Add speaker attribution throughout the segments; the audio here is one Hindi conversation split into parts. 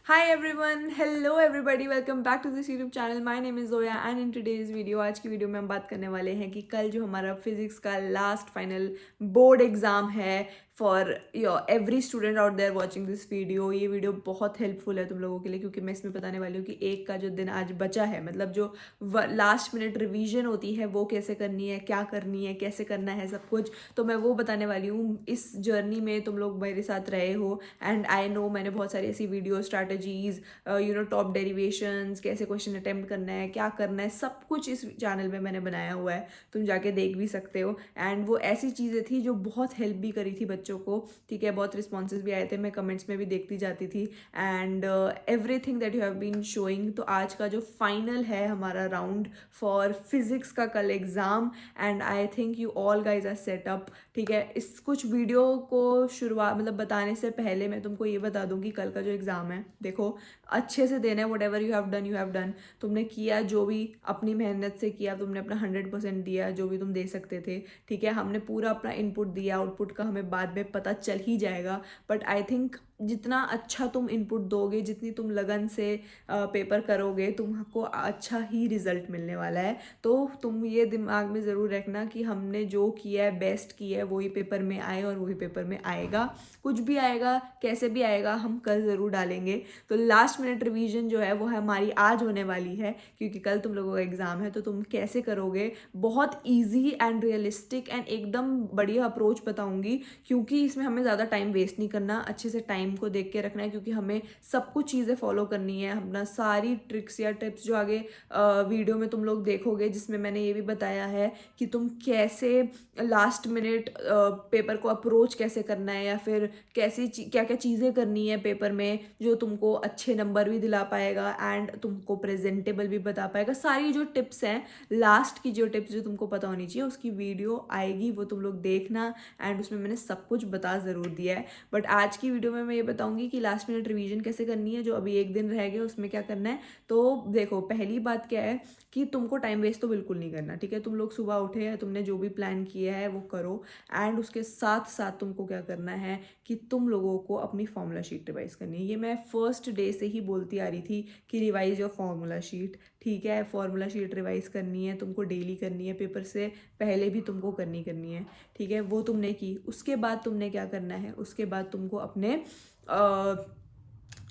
Speaker 1: Hi everyone, hello everybody, welcome back to this YouTube channel. My name is Zoya and in today's video आज की वीडियो में हम बात करने वाले हैं कि कल जो हमारा फिजिक्स का लास्ट फाइनल बोर्ड एग्जाम है for your every student out there watching this video. ये वीडियो बहुत हेल्पफुल है तुम लोगों के लिए क्योंकि मैं इसमें बताने वाली हूँ कि एक का जो दिन आज बचा है, मतलब जो लास्ट मिनट रिवीजन होती है वो कैसे करनी है, क्या करनी है, कैसे करना है, सब कुछ तो मैं वो बताने वाली हूँ। इस जर्नी में तुम लोग मेरे साथ रहे हो एंड आई नो मैंने बहुत सारी ऐसी वीडियो स्ट्रैटेजीज टॉप डेरिवेशंस, कैसे क्वेश्चन अटेम्प्ट करना है, क्या करना है, सब कुछ इस चैनल में मैंने बनाया हुआ है, तुम जाके देख भी सकते हो। एंड वो ऐसी चीज़ें थी जो बहुत हेल्प भी करी थी बच्चों को, ठीक है। बहुत रिस्पॉन्सेज भी आए थे, मैं कमेंट्स में भी देखती जाती थी and everything that you have been showing. तो आज का जो फाइनल है हमारा राउंड फॉर फिजिक्स का कल exam and I think you all guys are set up, ठीक है। इस कुछ वीडियो को शुरुआत मतलब बताने से पहले मैं तुमको ये बता दूं कि कल का जो एग्ज़ाम है, देखो अच्छे से देना है। What ever you have done, तुमने किया जो भी अपनी मेहनत से किया, तुमने अपना 100% दिया जो भी तुम दे सकते थे, ठीक है। हमने पूरा अपना इनपुट दिया, आउटपुट का हमें बाद में पता चल ही जाएगा, बट आई थिंक जितना अच्छा तुम इनपुट दोगे, जितनी तुम लगन से पेपर करोगे, तुमको अच्छा ही रिजल्ट मिलने वाला है। तो तुम ये दिमाग में ज़रूर रखना कि हमने जो किया है, बेस्ट किया है, वही पेपर में आए और वही पेपर में आएगा। कुछ भी आएगा, कैसे भी आएगा, हम कल ज़रूर डालेंगे। तो लास्ट मिनट रिवीजन जो है वो है हमारी आज होने वाली है क्योंकि कल तुम लोगों का एग्ज़ाम है। तो तुम कैसे करोगे, बहुत ईजी एंड रियलिस्टिक एंड एकदम बढ़िया अप्रोच बताऊंगी क्योंकि इसमें हमें ज़्यादा टाइम वेस्ट नहीं करना, अच्छे से टाइम को देख के रखना है क्योंकि हमें सब कुछ चीज़ें फॉलो करनी है। अपना सारी ट्रिक्स या टिप्स जो आगे वीडियो में तुम लोग देखोगे, जिसमें मैंने ये भी बताया है कि तुम कैसे लास्ट मिनट पेपर को अप्रोच कैसे करना है या फिर कैसी क्या क्या चीज़ें करनी है पेपर में जो तुमको अच्छे नंबर भी दिला पाएगा एंड तुमको प्रेजेंटेबल भी बता पाएगा। सारी जो टिप्स हैं, लास्ट की जो टिप्स जो तुमको पता होनी चाहिए, उसकी वीडियो आएगी, वो तुम लोग देखना एंड उसमें मैंने सब कुछ बता ज़रूर दिया है। बट आज की वीडियो में मैं ये बताऊंगी कि लास्ट मिनट रिवीजन कैसे करनी है, जो अभी एक दिन रह गया उसमें क्या करना है। तो देखो, पहली बात क्या है कि तुमको टाइम वेस्ट तो बिल्कुल नहीं करना, ठीक है। तुम लोग सुबह उठे हैं, तुमने जो भी प्लान किया है वो करो एंड उसके साथ साथ तुमको क्या करना है कि तुम लोगों को अपनी फॉर्मूला शीट रिवाइज करनी है। ये मैं फर्स्ट डे से ही बोलती आ रही थी कि रिवाइज योर फॉर्मूला शीट, ठीक है। फॉर्मूला शीट रिवाइज करनी है तुमको, डेली करनी है, पेपर से पहले भी तुमको करनी है, ठीक है। वो तुमने की, उसके बाद तुमने क्या करना है, उसके बाद तुमको अपने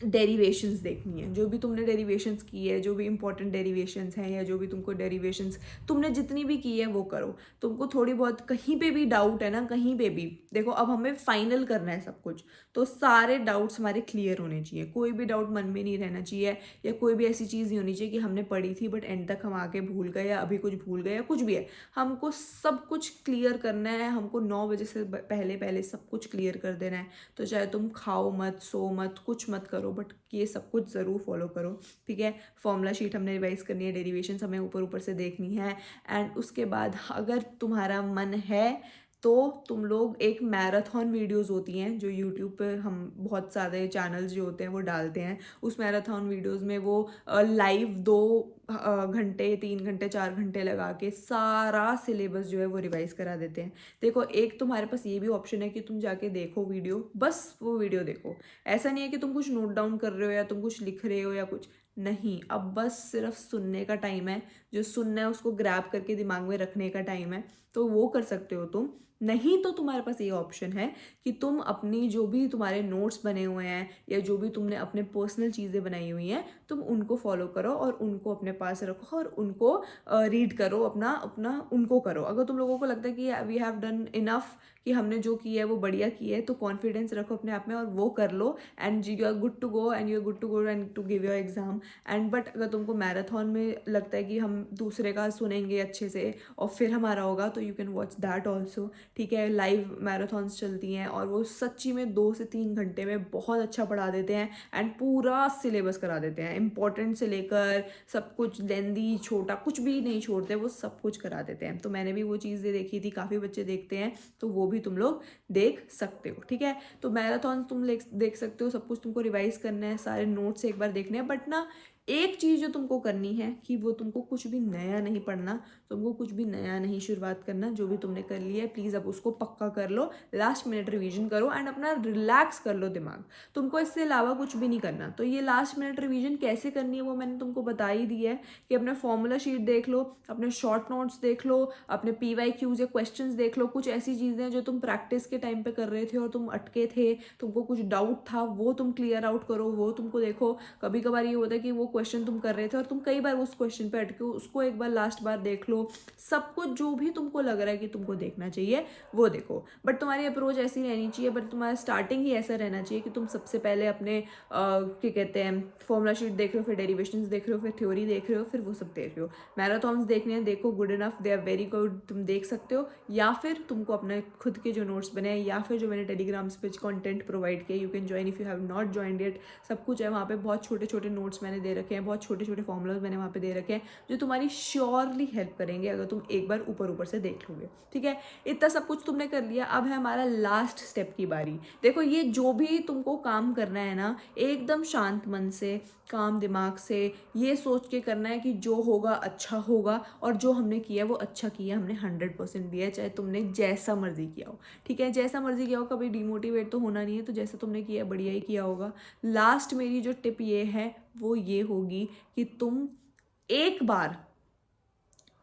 Speaker 1: डेरिवेशंस देखनी है। जो भी तुमने डेरिवेशंस की है, जो भी इंपॉर्टेंट डेरिवेशंस हैं या जो भी तुमको डेरिवेशंस तुमने जितनी भी की है वो करो। तुमको थोड़ी बहुत कहीं पे भी डाउट है ना, कहीं पे भी, देखो अब हमें फाइनल करना है सब कुछ, तो सारे डाउट्स हमारे क्लियर होने चाहिए। कोई भी डाउट मन में नहीं रहना चाहिए या कोई भी ऐसी चीज़ नहीं होनी चाहिए कि हमने पढ़ी थी बट एंड तक हम आके भूल गए या अभी कुछ भूल गए या कुछ भी है। हमको सब कुछ क्लियर करना है, हमको 9 बजे से पहले पहले सब कुछ क्लियर कर देना है। तो चाहे तुम खाओ मत, सो मत, कुछ मत करो, बट ये सब कुछ ज़रूर फॉलो करो, ठीक है। फॉर्मूला शीट हमने रिवाइज करनी है, डेरिवेशंस हमें ऊपर ऊपर से देखनी है एंड उसके बाद अगर तुम्हारा मन है तो तुम लोग, एक मैराथन वीडियोस होती हैं जो यूट्यूब पे हम बहुत सारे चैनल्स जो होते हैं वो डालते हैं, उस मैराथन वीडियोस में वो लाइव 2 घंटे 3 घंटे 4 घंटे लगा के सारा सिलेबस जो है वो रिवाइज करा देते हैं। देखो, एक तुम्हारे पास ये भी ऑप्शन है कि तुम जाके देखो वीडियो, बस वो वीडियो देखो। ऐसा नहीं है कि तुम कुछ नोट डाउन कर रहे हो या तुम कुछ लिख रहे हो या कुछ नहीं, अब बस सिर्फ सुनने का टाइम है। जो सुनना है उसको ग्रैब करके दिमाग में रखने का टाइम है, तो वो कर सकते हो तुम। नहीं तो तुम्हारे पास ये ऑप्शन है कि तुम अपनी जो भी तुम्हारे नोट्स बने हुए हैं या जो भी तुमने अपने पर्सनल चीज़ें बनाई हुई हैं, तुम उनको फॉलो करो और उनको अपने पास रखो और उनको रीड करो, अपना अपना उनको करो। अगर तुम लोगों को लगता है कि वी हैव डन इनफ, कि हमने जो किया है वो बढ़िया किया है, तो कॉन्फिडेंस रखो अपने आप में और वो कर लो and you are good to go and you are good to go and to give your exam. And but अगर तुमको मैराथन में लगता है कि हम दूसरे का सुनेंगे अच्छे से और फिर हमारा होगा, तो you can watch that also, ठीक है। लाइव मैराथन्स चलती हैं और वो सच्ची में 2 से 3 घंटे में बहुत अच्छा पढ़ा देते हैं एंड पूरा सिलेबस करा देते हैं, इंपॉर्टेंट से लेकर सब कुछ, लेंदी छोटा कुछ भी नहीं छोड़ते, वो सब कुछ करा देते हैं। तो मैंने भी वो चीज़ें देखी थी, काफ़ी बच्चे देखते हैं, तो वो भी तुम लोग देख सकते हो, ठीक है। तो मैराथन तुम देख सकते हो, सब कुछ तुमको रिवाइज करना है, सारे नोट्स एक बार देखने हैं, बट ना एक चीज़ जो तुमको करनी है कि वो तुमको कुछ भी नया नहीं पढ़ना, तुमको कुछ भी नया नहीं शुरुआत करना। जो भी तुमने कर लिया है प्लीज़ अब उसको पक्का कर लो, लास्ट मिनट रिवीजन करो एंड अपना रिलैक्स कर लो दिमाग। तुमको इससे अलावा कुछ भी नहीं करना। तो ये लास्ट मिनट रिवीजन कैसे करनी है वो मैंने तुमको बता ही दी है कि अपने फॉर्मूला शीट देख लो, अपने शॉर्ट नोट्स देख लो, अपने PYQs या क्वेश्चंस देख लो। कुछ ऐसी चीज़ें जो तुम प्रैक्टिस के टाइम पे कर रहे थे और तुम अटके थे, तुमको कुछ डाउट था, वो तुम क्लियर आउट करो, वो तुमको देखो। कभी कभार ये होता है कि वो क्वेश्चन तुम कर रहे थे और तुम कई बार उस क्वेश्चन पे अटके हो, उसको एक बार लास्ट बार देख लो। सब कुछ जो भी तुमको लग रहा है कि तुमको देखना चाहिए वो देखो। बट तुम्हारी अप्रोच ऐसी रहनी चाहिए, बट तुम्हारा स्टार्टिंग ही ऐसा रहना चाहिए कि तुम सबसे पहले अपने क्या कहते हैं फॉर्मूला शीट देख रहे हो, फिर डेरिवेशंस देख रहे हो, फिर थ्योरी देख रहे हो, फिर वो सब देख रहे हो। मैराथॉन्स देखने हैं, देखो, good enough, they are very good, तुम देख सकते हो। या फिर तुमको अपने खुद के जो नोट्स बने हैं या फिर जो मैंने टेलीग्राम पे कंटेंट प्रोवाइड किया, you can join if you have not joined it. सब कुछ है वहाँ पे, बहुत छोटे छोटे नोट्स मैंने दे रखे हैं, बहुत छोटे छोटे फॉर्मूलाज मैंने वहाँ पे दे रखे हैं जो तुम्हारी श्योरली हेल्प करेंगे अगर तुम एक बार ऊपर ऊपर से देख लोगे। ठीक है, इतना सब कुछ तुमने कर लिया, अब है हमारा लास्ट स्टेप की बारी। देखो, ये जो भी तुमको काम करना है ना, एकदम शांत मन से, काम दिमाग से, ये सोच के करना है कि जो होगा अच्छा होगा और जो हमने किया वो अच्छा किया, हमने 100% दिया, चाहे तुमने जैसा मर्जी किया हो। ठीक है, जैसा मर्जी किया हो, कभी डिमोटिवेट तो होना नहीं है। तो जैसा तुमने किया बढ़िया ही किया होगा। लास्ट मेरी जो टिप ये है वो ये होगी कि तुम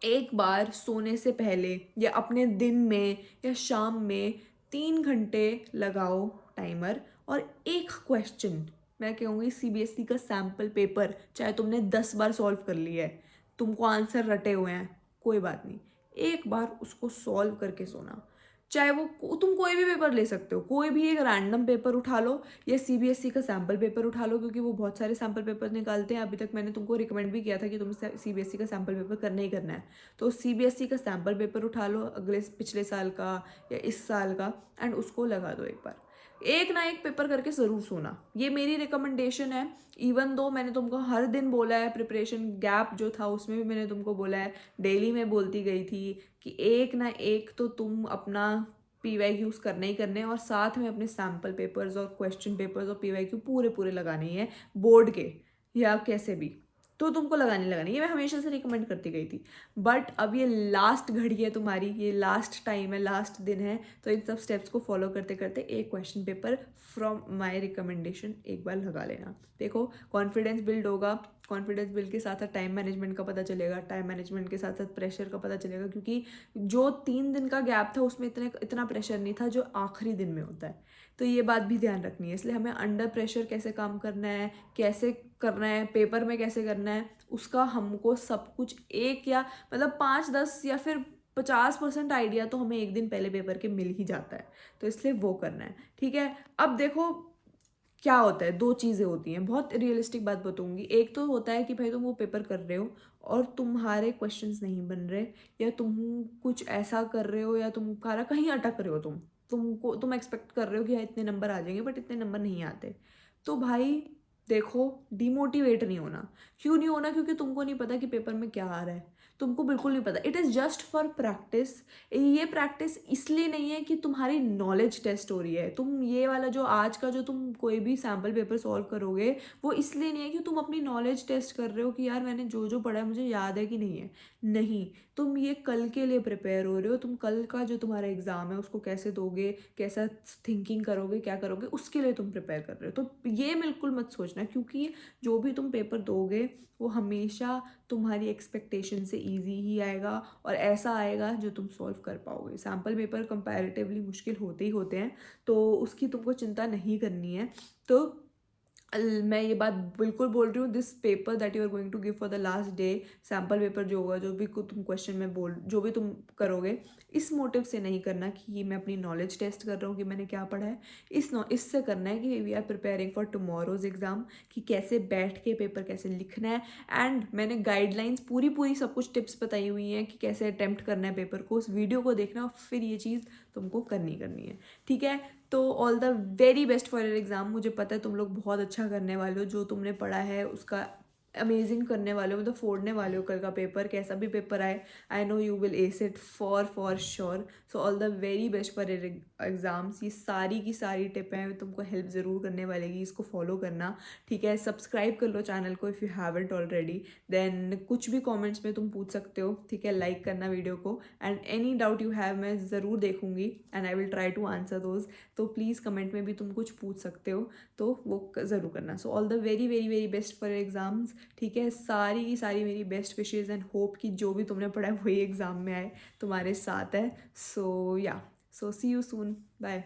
Speaker 1: एक बार सोने से पहले या अपने दिन में या शाम में 3 घंटे लगाओ टाइमर, और एक क्वेश्चन, मैं कहूँगी CBSE का सैम्पल पेपर, चाहे तुमने 10 बार सॉल्व कर लिया है, तुमको आंसर रटे हुए हैं, कोई बात नहीं, एक बार उसको सॉल्व करके सोना। चाहे वो तुम कोई भी पेपर ले सकते हो, कोई भी एक रैंडम पेपर उठा लो या CBSE का सैम्पल पेपर उठा लो, क्योंकि वो बहुत सारे सैम्पल पेपर निकालते हैं। अभी तक मैंने तुमको रिकमेंड भी किया था कि तुम CBSE का सैम्पल पेपर करना ही करना है। तो CBSE का सैम्पल पेपर उठा लो, पिछले साल का या इस साल का, एंड उसको लगा दो। एक बार एक ना एक पेपर करके ज़रूर सोना, ये मेरी रिकमेंडेशन है। इवन दो मैंने तुमको हर दिन बोला है, प्रिपरेशन गैप जो था उसमें भी मैंने तुमको बोला है, डेली में बोलती गई थी कि एक ना एक तो तुम अपना PYQs करने ही करने हैं, और साथ में अपने सैम्पल पेपर्स और क्वेश्चन पेपर्स और PYQ पूरे पूरे लगाने ही हैं, बोर्ड के या कैसे भी। तो तुमको लगानी लगानी, ये मैं हमेशा से रिकमेंड करती गई थी। बट अब ये लास्ट घड़ी है तुम्हारी, ये लास्ट टाइम है, लास्ट दिन है। तो इन सब स्टेप्स को फॉलो करते करते एक question paper from my recommendation एक बार लगा लेना। देखो, कॉन्फिडेंस बिल्ड होगा, कॉन्फिडेंस बिल्ड के साथ साथ टाइम मैनेजमेंट का पता चलेगा, टाइम मैनेजमेंट के साथ साथ प्रेशर का पता चलेगा, क्योंकि जो 3 दिन का गैप था उसमें इतना प्रेशर नहीं था जो आखिरी दिन में होता है। तो ये बात भी ध्यान रखनी है। इसलिए हमें अंडर प्रेशर कैसे काम करना है, कैसे करना है, पेपर में कैसे करना है, उसका हमको सब कुछ एक या मतलब 5-10 या फिर 50% आइडिया तो हमें एक दिन पहले पेपर के मिल ही जाता है। तो इसलिए वो करना है। ठीक है, अब देखो क्या होता है, दो चीज़ें होती हैं, बहुत रियलिस्टिक बात बताऊंगी। एक तो होता है कि भाई तुम वो पेपर कर रहे हो और तुम्हारे क्वेश्चंस नहीं बन रहे, या तुम कुछ ऐसा कर रहे हो, या तुम्हारा कहीं अटक रहे हो, तुम एक्सपेक्ट कर रहे हो कि हाँ इतने नंबर आ जाएंगे, बट इतने नंबर नहीं आते। तो भाई देखो, डिमोटिवेट नहीं होना। क्यों नहीं होना? क्योंकि तुमको नहीं पता कि पेपर में क्या आ रहा है, तुमको बिल्कुल नहीं पता। It is just for practice. ये प्रैक्टिस इसलिए नहीं है कि तुम्हारी नॉलेज टेस्ट हो रही है। तुम ये वाला जो आज का जो तुम कोई भी सैम्पल पेपर सॉल्व करोगे, वो इसलिए नहीं है कि तुम अपनी नॉलेज टेस्ट कर रहे हो कि यार मैंने जो जो पढ़ा है मुझे याद है कि नहीं है। नहीं, तुम ये कल के लिए प्रिपेयर हो रहे हो। तुम कल का जो तुम्हारा एग्ज़ाम है उसको कैसे दोगे, कैसा थिंकिंग करोगे, क्या करोगे, उसके लिए तुम प्रिपेयर कर रहे हो। तो ये बिल्कुल मत सोचना, क्योंकि जो भी तुम पेपर दोगे वो हमेशा तुम्हारी एक्सपेक्टेशन से इजी ही आएगा, और ऐसा आएगा जो तुम सॉल्व कर पाओगे। सैम्पल पेपर कंपैरेटिवली मुश्किल होते ही होते हैं, तो उसकी तुमको चिंता नहीं करनी है। तो मैं ये बात बिल्कुल बोल रही हूँ, this paper that you are going to give for the last day, sample paper जो होगा, जो भी तुम क्वेश्चन में जो भी तुम करोगे, इस मोटिव से नहीं करना कि ये मैं अपनी नॉलेज टेस्ट कर रहा हूँ कि मैंने क्या पढ़ा है। इससे करना है कि we are preparing for tomorrow's exam, कि कैसे बैठ के पेपर कैसे लिखना है। एंड मैंने गाइडलाइंस पूरी सब कुछ टिप्स बताई हुई हैं कि कैसे अटैम्प्ट करना है पेपर को। उस वीडियो को देखना और फिर ये चीज़ तुमको करनी है। ठीक है, तो all the very best for your exam. मुझे पता है तुम लोग बहुत अच्छा करने वाले हो, जो तुमने पढ़ा है उसका अमेजिंग करने वाले हो, मतलब फोड़ने वाले हो कल का पेपर, कैसा भी पेपर आए I know you will S it for sure. So all the very best for exams. ये सारी की सारी टिप हैं, तुमको हेल्प ज़रूर करने वालेगी, इसको फॉलो करना, ठीक है। सब्सक्राइब कर लो चैनल को if you haven't already. Then कुछ भी कमेंट्स में तुम पूछ सकते हो, ठीक है, लाइक करना वीडियो को। And any doubt you have मैं ज़रूर देखूंगी and I will try to answer those. तो प्लीज़ कमेंट में भी तुम कुछ पूछ सकते हो, तो वो ज़रूर करना। So all the very very very best for exams, ठीक है। सारी की सारी मेरी बेस्ट विशेज़ एंड होप कि जो भी तुमने पढ़ा है वही एग्ज़ाम में आए, तुम्हारे साथ है। सो या, सो सी यू सून, बाय।